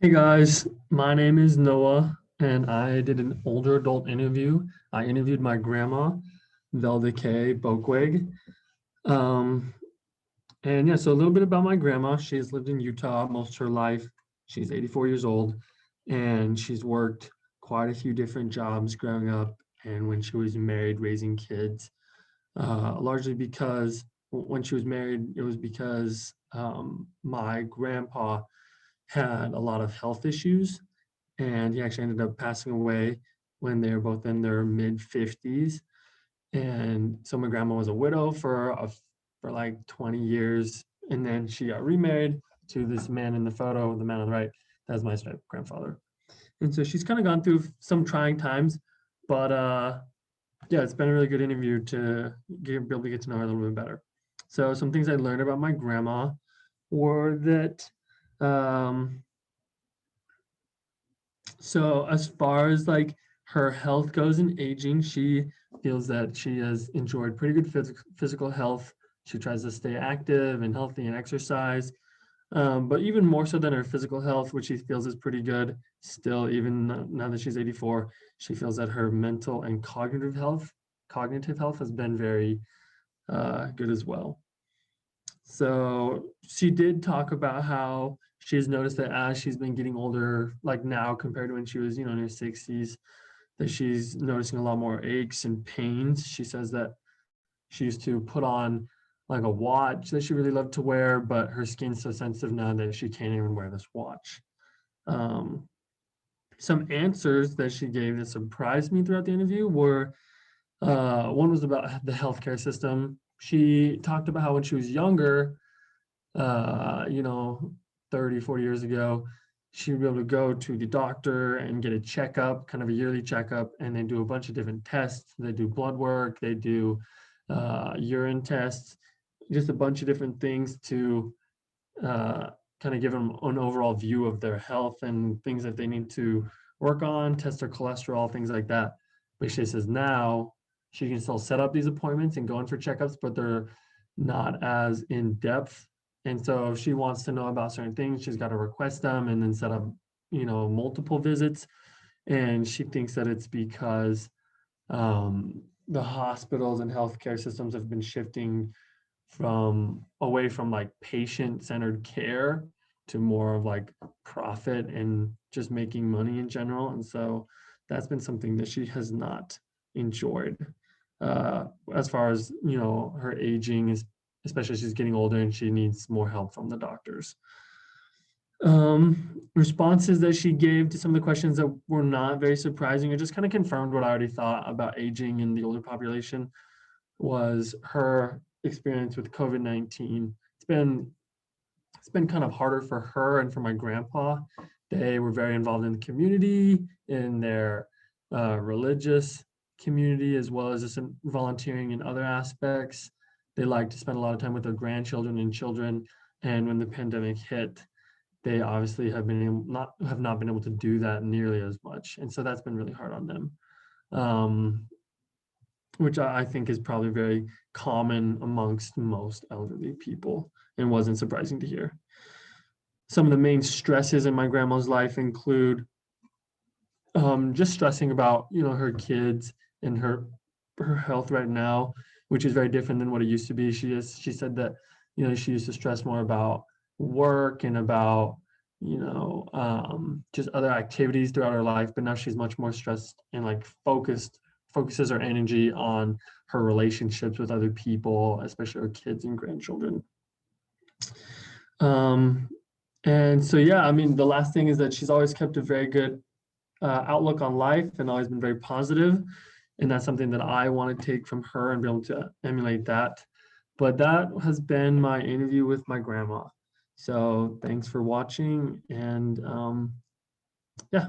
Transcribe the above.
Hey guys, my name is Noah, and I did an older adult interview. I interviewed my grandma, Boekweg. Um, and yeah, so a little bit about my grandma. She's lived in Utah most of her life. She's 84 years old, and she's worked quite a few different jobs growing up and when she was married, raising kids. Largely because when she was married, it was because my grandpa had a lot of health issues, and he actually ended up passing away when they were both in their mid 50s. And so my grandma was a widow for like 20 years, and then she got remarried to this man in the photo, the man on the right. That's my step grandfather. And so she's kind of gone through some trying times, but yeah, it's been a really good interview to be able to get to know her a little bit better. So some things I learned about my grandma were that um, so as far as like her health goes and aging, she feels that she has enjoyed pretty good physical health. She tries to stay active and healthy and exercise. But even more so than her physical health, which she feels is pretty good, still, even now that she's 84, she feels that her mental and cognitive health has been very good as well. So she did talk about how she's noticed that as she's been getting older, like now compared to when she was, in her 60s, that she's noticing a lot more aches and pains. She says that she used to put on like a watch that she really loved to wear, but her skin's so sensitive now that she can't even wear this watch. Um, some answers that she gave that surprised me throughout the interview were one was about the healthcare system. She talked about how when she was younger, you know, 30, 40 years ago, she would be able to go to the doctor and get a checkup, kind of a yearly checkup, and they do a bunch of different tests. They do blood work, they do urine tests, just a bunch of different things to uh, kind of give them an overall view of their health and things that they need to work on, test their cholesterol, things like that. But she says now she can still set up these appointments and go in for checkups, but they're not as in depth. And so if she wants to know about certain things, she's got to request them and then set up, multiple visits. And she thinks that it's because the hospitals and healthcare systems have been shifting from away from like patient-centered care to more of like profit and just making money in general. And so that's been something that she has not enjoyed as far as, her aging is, especially as she's getting older and she needs more help from the doctors. Responses that she gave to some of the questions that were not very surprising, it just kind of confirmed what I already thought about aging in the older population, was her experience with COVID-19. It's been kind of harder for her and for my grandpa. They were very involved in the community, in their religious community, as well as just in volunteering in other aspects. They like to spend a lot of time with their grandchildren and children. And when the pandemic hit, they obviously have not been able to do that nearly as much. And so that's been really hard on them. Which I think is probably very common amongst most elderly people and wasn't surprising to hear. Some of the main stresses in my grandma's life include just stressing about, her kids and her health right now, which is very different than what it used to be. She said that, she used to stress more about work and about, just other activities throughout her life, but now she's much more stressed and like focuses her energy on her relationships with other people, especially her kids and grandchildren. Um, and so, yeah, I mean, the last thing is that she's always kept a very good outlook on life and always been very positive. And that's something that I want to take from her and be able to emulate that. But that has been my interview with my grandma. So thanks for watching. And yeah.